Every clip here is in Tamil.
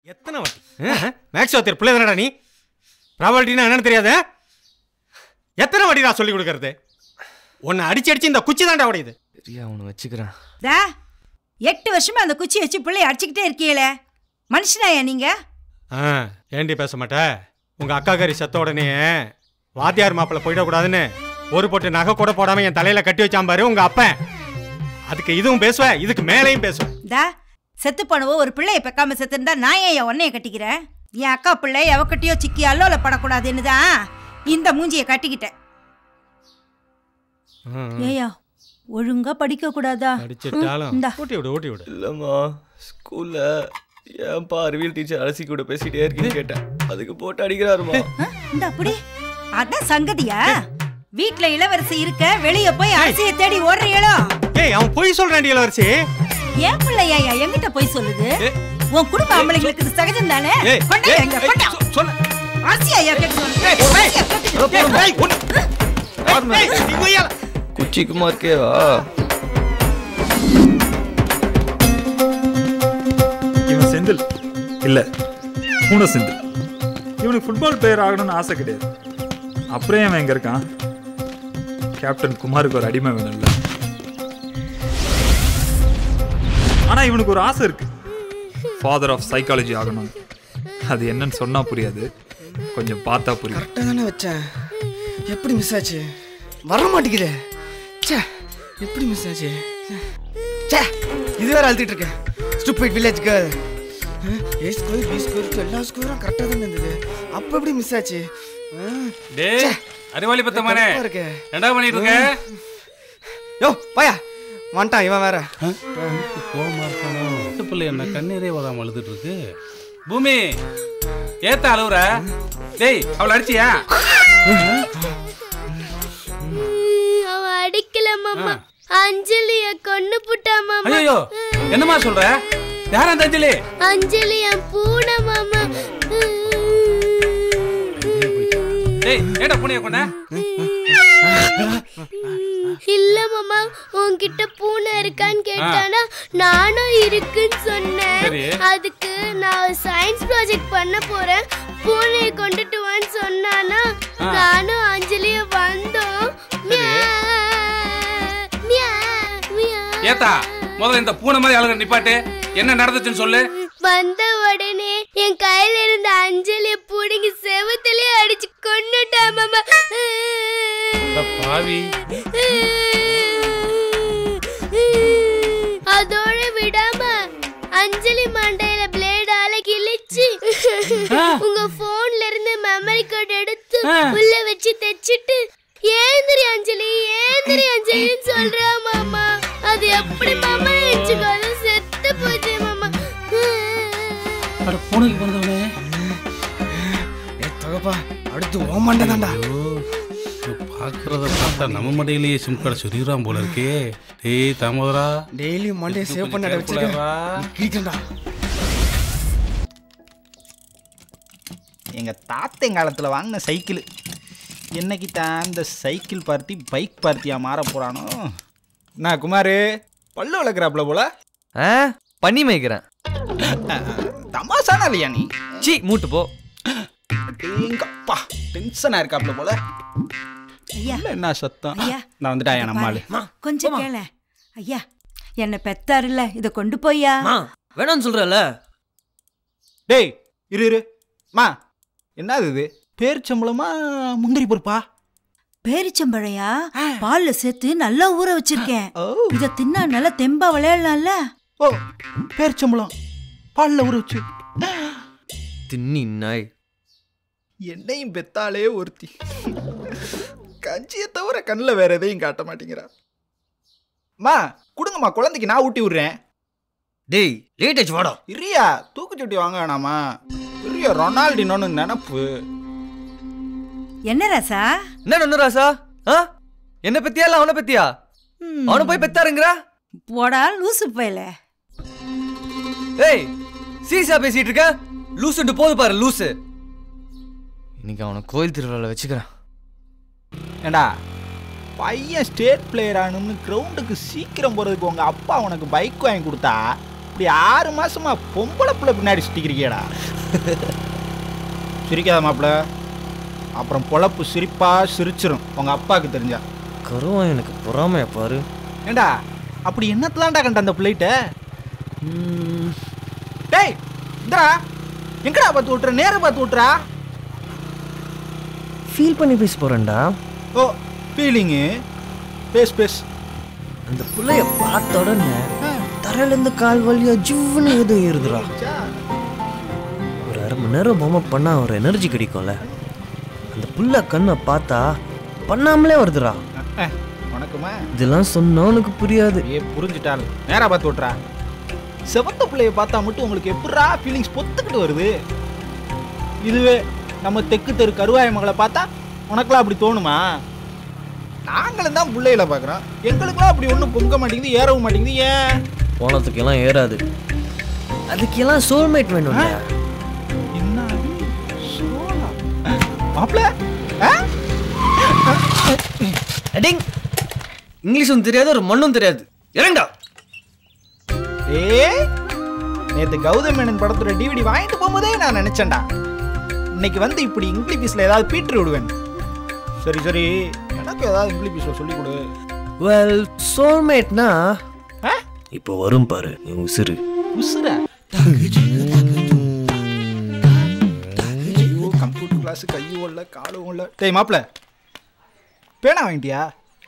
எத்தனை வாட்டி மேக்ஸ் வாத்தியார் பிள்ளை தானடா நீ? ப்ராபபிலிட்டினா என்னன்னு தெரியாது? எத்தனை வாட்டி நான் சொல்லி கொடுக்கறது? உன்னை அடிச்சு அடிச்சு இந்த குச்சி தாண்டா உடையுது. சரியா அவனை வச்சுக்கிறேன். 8 வருஷமா அந்த குச்சி வச்சு பிள்ளை அடிச்சுக்கிட்டே இருக்கீங்களே, மனுஷனாயா நீங்க? ஏண்டி பேச மாட்டேன்? உங்க அக்காக்காரி செத்த உடனே வாத்தியார் மாப்பிள்ள போயிடக்கூடாதுன்னு ஒரு போட்டு நகை கூட போடாம என் தலையில கட்டி வச்சாம்பாரு உங்க அப்பன். அதுக்கு இதுவும் பேசுவேன், இதுக்கு மேலையும் பேசுவேன். செத்து போனவோ ஒரு பிள்ளைய பெக்காம செத்துருந்தா நான் ஏன் உன்னைய கட்டிக்கிறேன்? என் அக்கா பிள்ளை எவக்கட்டியோ சிக்கி அல்லோல படக்கூடாதுன்னு தான் இந்த மூஞ்சியை கட்டிக்கிட்டேன். ஏயா ஒழுங்கா படிக்க கூடாதா? ஊட்டி விடு. இல்லம்மா, ஸ்கூல்ல ஏன்பா அறிவியல் டீச்சர் அலசி கூட பேசிட்டே இருக்கேன்னு கேட்டேன். அதுக்கு போட்டு அடிக்கிறாருமா. இந்த அப்படி அதான் சங்கதியா? வீட்ல இளவரசி இருக்க வெளிய போய் அரிசியை தேடி ஓடுறீங்களோ? ஏய் அவன் போய் சொல்றான்டி இளவரசி. ஏன் பிள்ளையா என்கிட்ட போய் சொல்லுது? உன் குடும்ப ஆம்பளைங்களுக்கு இது சகஜம் தானே? சொல்ல அரிசியா குச்சிக்கு மார்க்கேவா? இவன் செந்தில் இல்ல, பூனை செந்தில். இவனுக்கு ஃபுட்பால் பிளேயர் ஆகணும்னு ஆசை கிடையாது. அப்புறம் அவன் எங்க இருக்கான்? கேப்டன் குமாருக்கு ஒரு அடிமை வேணும்ல. ஆனா இவனுக்கு ஒரு ஆசை இருக்கு, ஃபாதர் ஆஃப் சைக்காலஜி ஆகணும். அது என்னன்னு சொன்னா புரியாது, கொஞ்சம் பார்த்தா புரியும். கரெக்டாக தானே வச்சேன். எப்படி மிஸ் ஆச்சு? வர மாட்டேங்குதே. எப்படி மிஸ் ஆச்சு? இது வேற அழுத்திட்டு இருக்கேன். Stupid village girl. A score B score எல்லா ஸ்கோரும் கரெக்டாக தானே இருந்தது. அப்போ எப்படி மிஸ் ஆச்சு? அறிவாளி பத்தமானே என்ன பண்ணிட்டு இருக்க? யோ பாயா வந்துட்டான் இவன் வேற. கோவமா இருக்கானோ? பிள்ளை என்ன கண்ணீரே வராம அழுதுட்டு இருக்கு. பூமி ஏத்த அழுவுற? டேய் அவளை அடிச்சியா? அவன் அடிக்கல மாமா, அஞ்சலிய கொன்னு புட்டா மாமா. ஐயோ என்னமா சொல்ற? யார் அந்த அஞ்சலி? அஞ்சலி என் பூனை மாமா. டேய் ஏடா பூனைய கொன்ன? இல்ல மாமா, உன்கிட்ட பூனை இருக்கான்னு கேட்டானா நானும் இருக்குன்னு சொன்னேன். அதுக்கு நான் சயின்ஸ் ப்ராஜெக்ட் பண்ண போறேன், பூனையை கொண்டுட்டு வான்னு சொன்னானா நானும் அஞ்சலிய வந்தோம். ஏத்தா முதல்ல இந்த பூனை மாதிரி அழகு நிப்பாட்டு. என்ன நடந்துச்சுன்னு சொல்லு. வந்த உடனே என் கையில இருந்த அஞ்சலிய புடுங்கி செவத்திலே அடிச்சு கொன்னுட்டா மாமா. பாவி. அதோட விடாம அஞ்சலி மண்டையில பிளேடால கிழிச்சு உங்க போன்ல இருந்து மெமரி கார்டு எடுத்து உள்ள வச்சு தைச்சிட்டு ஏந்திரி அஞ்சலி ஏந்திரி அஞ்சலின்னு சொல்றா மாமா. அது எப்படி மாமா நினைச்சுக்காது? செத்து போச்சு மாமா. அட பூனைக்கு பிறந்தவனே. தகப்பா அடுத்து ஓ மண்டை தாண்டா. பாக்குறத பார்த்தா நம்ம மண்டையிலேயே சிம் கார்டு சொல்லிடுறான் போல இருக்கே. டேய் தாமோதரா, டெய்லி மண்டையை சேவ் பண்ண வச்சிருக்கேன்டா. எங்க தாத்தன் காலத்துல வாங்கின சைக்கிள் என்னைக்கு தான் இந்த சைக்கிள் பார்ட்டி பைக் பார்ட்டியா மாற போறானோ? நான் குமாரு பல்லு வளர்க்குறாப்புல போல. பண்ணி மேய்க்கிறேன். தமாசானா இல்லையா நீ? சீ மூட்டு போ. எங்கப்பா டென்ஷனா இருக்காப்புல போல. ஐயா என்ன சத்தம்? நான் வந்துட்டாயா நம்மாளு? கொஞ்சம் கேள ஐயா, என்ன பெத்தாருல்ல, இத கொண்டு போய்யா. வேணான்னு சொல்றல. டேய் இரு மா, என்னது இது? பேரிச்சம்பளமா முந்திரி பருப்பா? பேரிச்சம்பழையா? பால்ல சேர்த்து நல்லா ஊற வச்சிருக்கேன். இத தின்னா நல்லா தெம்பா விளையாடலாம்ல. ஓ பேரிச்சம்பளம் பால்ல ஊற வச்சு தின்னி நாய். என்னையும் பெத்தாலே ஒருத்தி. கஞ்சியை தவிர கண்ணில் வேற எதையும் காட்ட மாட்டேங்கிறா. மா கொடுங்கம்மா, குழந்தைக்கு நான் ஊட்டி விடுறேன். டேய் லேட் ஆச்சு வாடா. இரியா தூக்குச்சட்டி வாங்க வேணாமா? இரியா ரொனால்டினோன்னு நினப்பு. என்ன ராசா? என்ன ராசா? என்ன பத்தியா இல்ல அவனை பத்தியா? அவனை போய் பெத்தாருங்கறா? போடா லூசு போயல. ஏய் சீசா பேசிட்டு இருக்க? லூசுண்டு போது பாரு லூசு. இன்னைக்கு அவனை கோயில் திருவிழாவில் வச்சுக்கிறேன். ஏண்டா பையன் ஸ்டேட் பிளேயர் ஆகணும்னு கிரவுண்டுக்கு சீக்கிரம் போகிறதுக்கு உங்கள் அப்பா உனக்கு பைக் வாங்கி கொடுத்தா இப்படி 6 மாசமா பொம்பளை பிள்ளை பின்னாடி சுத்திக்கிறீங்கடா. சிரிக்காத மாப்பிள்ள, அப்புறம் பொழப்பு சிரிப்பா சிரிச்சிரும் உங்க அப்பாவுக்கு தெரிஞ்சா. கருவம் எனக்கு பொறாமையா பாரு. ஏண்டா அப்படி என்னத்ததான்டா கண்ட அந்த பிள்ளைகிட்ட? டேய் இந்தா எங்கடா பார்த்து விட்டுற? நேர பார்த்து விட்டுறா. ஃபீல் பண்ணி பேச போறேன்டா. ஓ ஃபீலிங்கு, பேஸ். அந்த பிள்ளைய பார்த்த உடனே தரையிலேருந்து கால் வழியா ஜிவ்னு ஏதோ ஏறுதுடா. ஒரு 1/2 மணி நேரம் பொம்மை பண்ணா ஒரு எனர்ஜி கிடைக்கும்ல. அந்த புள்ள கண்ணை பார்த்தா பண்ணாமலே வருதுடா. உனக்குமா இதெல்லாம் சொன்னா உனக்கு புரியாது. புரிஞ்சுட்டாலும் நேரா பார்த்து விட்டுறா. செவத்த பிள்ளைய பார்த்தா மட்டும் உங்களுக்கு எப்படா ஃபீலிங்ஸ் பொத்துக்கிட்டு வருது? இதுவே நம்ம தெற்கு தெரு கருவாய மகளை பார்த்தா உனக்கெல்லாம் அப்படி தோணுமா? நாங்களும் தான் பிள்ளைகளை பார்க்குறோம், எங்களுக்கெல்லாம் அப்படி ஒன்றும் பொங்க மாட்டேங்குது, ஏறவும் மாட்டேங்குது. ஏன்? போனதுக்கெல்லாம் ஏறாது, அதுக்கெல்லாம் சோல்மேட் வேணும். என்ன மாப்பிள்ள? இங்கிலீஷும் தெரியாது, ஒரு மண்ணும் தெரியாது. இறங்கடா. நேற்று கௌதம் மேனன் படத்தோட டிவிடி வாங்கிட்டு போகும்போதே நான் நினைச்சேன்டா, இன்னைக்கு வந்து இப்படி இங்கிலீஷ்ல ஏதாவது பீட்டர் விடுவேன். சரி எனக்கு ஏதாவது இங்கிலீஷ்ல சொல்லி கொடு. வெல் சோல்மேட்னா இப்போ வரும் பாரு என் உசுறு. உசுரா? கம்ப்யூட்டர் கிளாஸ் கையும் இல்லை காலும் இல்லை. டேய் மாப்பிள்ள, பேனா வாங்கிட்டியா?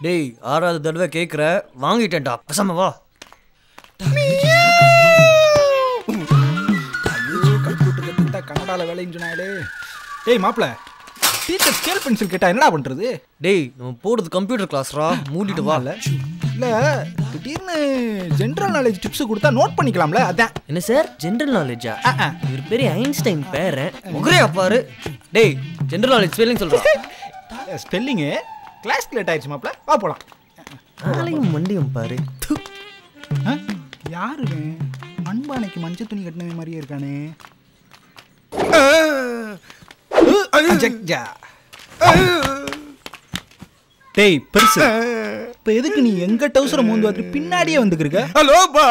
டேய் 6வது தடவை கேட்குற, வாங்கிட்டேன்டா. பசமா வா. கம்ப்யூட்டர் கற்றுக்கிட்டா கனடாவில் வேலைன்னு சொன்னாலே. டேய் மாப்பிள்ள, டீச்சர் ஸ்கேல் பென்சில் கேட்டா என்னடா பண்றது? டேய் நம்ம போடுறது கம்ப்யூட்டர் கிளாஸ்ரா, மூடிட்டு வா. இல்ல திடீர்னு ஜெனரல் நாலேஜ் டிப்ஸ் கொடுத்தா நோட் பண்ணிக்கலாம்ல, அதான். என்ன சார் ஜெனரல் நாலேஜா? இவர் பெரிய ஐன்ஸ்டைன் பேரன். ஒரே அப்பாரு. டேய் ஜெனரல் நாலேஜ் ஸ்பெல்லிங் சொல்றா. ஸ்பெல்லிங் கிளாஸ் லேட் ஆயிடுச்சு மாப்பிள்ள, வா போலாம். ஆளையும் மண்டியும் பாரு. யாரு மண்பானைக்கு மஞ்சள் துணி கட்டின மாதிரியே இருக்கானே. டேய் பெருசு, இப்ப எதுக்கு நீ எங்க டவுசரை மூந்து பார்த்து பின்னாடியே வந்துக்கிருக்க? ஹலோ பா,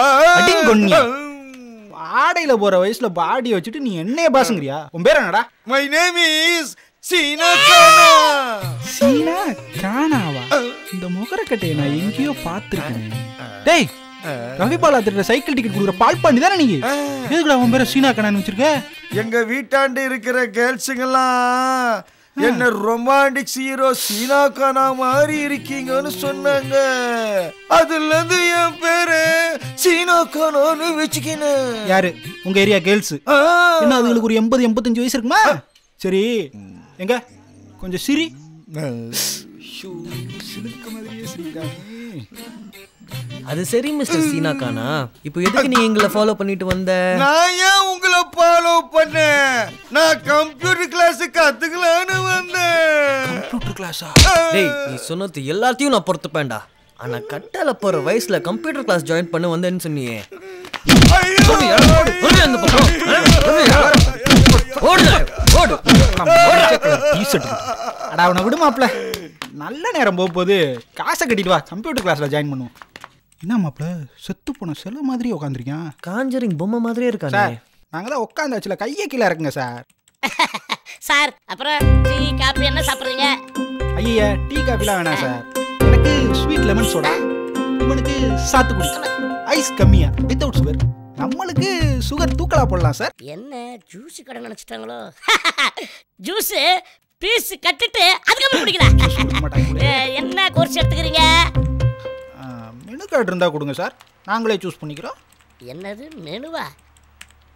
ஆடையில போற வயசுல பாடியை வச்சுட்டு நீ என்னைய பாசுங்கிறியா? உன் பேர் என்னடா? மை நேம் இஸ் சீனா கானா. சீனா கானாவா? இந்த முகரக்கட்டையை நான் எங்கேயோ பார்த்திருக்கேன். டேய் ரவிபாலா திட்ட சைக்கிள் டிக்கெட் கொடுக்குற பால் பாண்டி தானே நீங்க? எதுக்குடா உன் பேரை சீனா கானான்னு வச்சிருக்க? எங்க வீட்டாண்டு இருக்கிற கேர்ள்ஸுங்கெல்லாம் என்ன ரொமான்டிக் ஹீரோ சீனா கானா மாதிரி இருக்கீங்கன்னு சொன்னாங்க. அதுல இருந்து என் பேரு சீனா கானான்னு வச்சுக்கினேன். யாரு உங்க ஏரியா கேர்ள்ஸ்? என்ன அதுங்களுக்கு ஒரு 80-85 வயசு இருக்குமா? சரி எங்க கொஞ்சம் சிரி. அது சரி மிஸ்டர் சீனா கானா, இப்போ எதுக்கு நீ எங்களை ஃபாலோ பண்ணிட்டு வந்த? நான் ஏன் உங்களை ஃபாலோ பண்ணேன்? நான் கம்ப்யூட்டர் கிளாஸ் கத்துக்கலான்னு வந்தேன். கம்ப்யூட்டர் கிளாஸா? டேய் நீ சொன்னது எல்லாத்தையும் நான் பொறுத்துப்பேன்டா. ஆனா கட்டால போற வயசுல கம்ப்யூட்டர் கிளாஸ் ஜாயின் பண்ண வந்தேன்னு சொன்னியே. அடா அவனை விடு மாப்ள, நல்ல நேரம் போகும்போது காசை கட்டிட்டு வா, கம்ப்யூட்டர் கிளாஸ்ல ஜாயின் பண்ணுவோம். என்ன மாப்ள செத்து போன செல்ல மாதிரி உட்காந்துருக்கேன். காஞ்சரிங் பொம்மை மாதிரியே இருக்காங்க. நாங்க தான் உட்காந்தாச்சுல, கையே கீழே இருக்குங்க சார். சார் அப்புறம் டீ காபி என்ன சாப்பிடுறீங்க? ஐயா டீ காபிலாம் வேணாம் சார், எனக்கு ஸ்வீட் லெமன் சோடா, இவனுக்கு சாத்துக்குடி, ஐஸ் கம்மியா வித்தவுட் சுகர். நம்மளுக்கு சுகர் தூக்கலா போடலாம் சார். என்ன ஜூஸ் கடை நினைச்சிட்டாங்களோ? ஜூஸ் பீஸ் கட்டிட்டு அதுக்கப்புறம் குடிக்கிறேன். என்ன கோர்ஸ் எடுத்துக்கிறீங்க? மெனு கார்டு இருந்தா கொடுங்க சார், நாங்களே சூஸ் பண்ணிக்கிறோம். என்னது மெனுவா?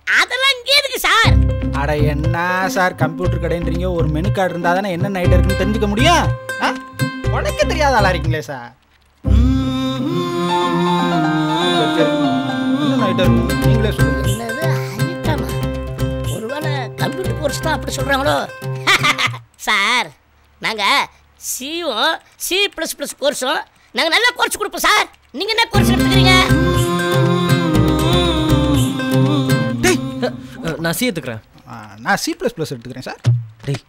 அதெல்லாம் இங்கே இருக்கு சார். அட என்ன சார் கம்ப்யூட்டர் கடைன்றீங்க, ஒரு மெனு கார்டு இருந்தா தானே என்ன நைட் இருக்குன்னு தெரிஞ்சுக்க முடியும். உனக்கு தெரியாத ஆளா இருக்கீங்களே சார். என்ன நைட் இருக்கு நீங்களே சொல்லுங்க. என்னது ஐட்டமா? ஒருவேளை கம்ப்யூட்டர் கோர்ஸ் தான் அப்படி சொல்றாங்களோ? சார் நாங்க சியும் C++ கோர்ஸும் நாங்க நல்ல கோர்ஸ் கொடுப்போம் சார். நீங்க என்ன கோர்ஸ் எடுத்துக்கிறீங்க? நான் சி எடுத்துக்கிறேன். நான் C++ எடுத்துக்கிறேன் சார். டேய்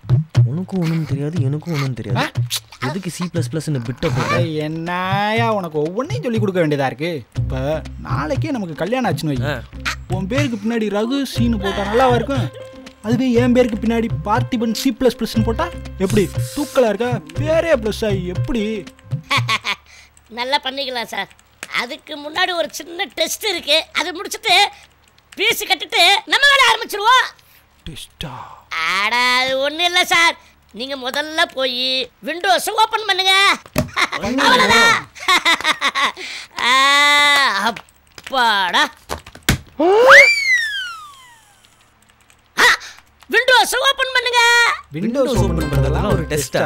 உனக்கும் ஒன்றும் தெரியாது எனக்கும் ஒன்றும் தெரியாது, எதுக்கு C++ன்னு பிட்ட போட? என்னயா உனக்கு ஒவ்வொன்றையும் சொல்லி கொடுக்க வேண்டியதா இருக்கு. இப்போ நாளைக்கே நமக்கு கல்யாணம் ஆச்சுன்னு வை, உன் பேருக்கு பின்னாடி ரகு சீனு போட்டால் நல்லாவா இருக்கும்? அதுவே என் பேருக்கு பின்னாடி பார்த்திபன் C++ன்னு போட்டா எப்படி தூக்கலா இருக்கா? பேரே ப்ளஸ் ஆகி எப்படி? நல்லா பண்ணிக்கலாம் சார். அதுக்கு முன்னாடி ஒரு சின்ன டெஸ்ட் இருக்கு. அதை முடிச்சுட்டு பீஸ் கட்டிட்டு நம்ம வேலை ஆரம்பிச்சிருவோம். டெஸ்டா? ஆடா அது ஒன்றும் இல்லை சார். நீங்கள் முதல்ல போய் விண்டோஸை ஓப்பன் பண்ணுங்க. அவ்வளோதான். அப்பாடா. விண்டோஸ் ஓபன் பண்ணுங்க. விண்டோஸ் ஓபன் பண்றதெல்லாம் ஒரு டெஸ்டா?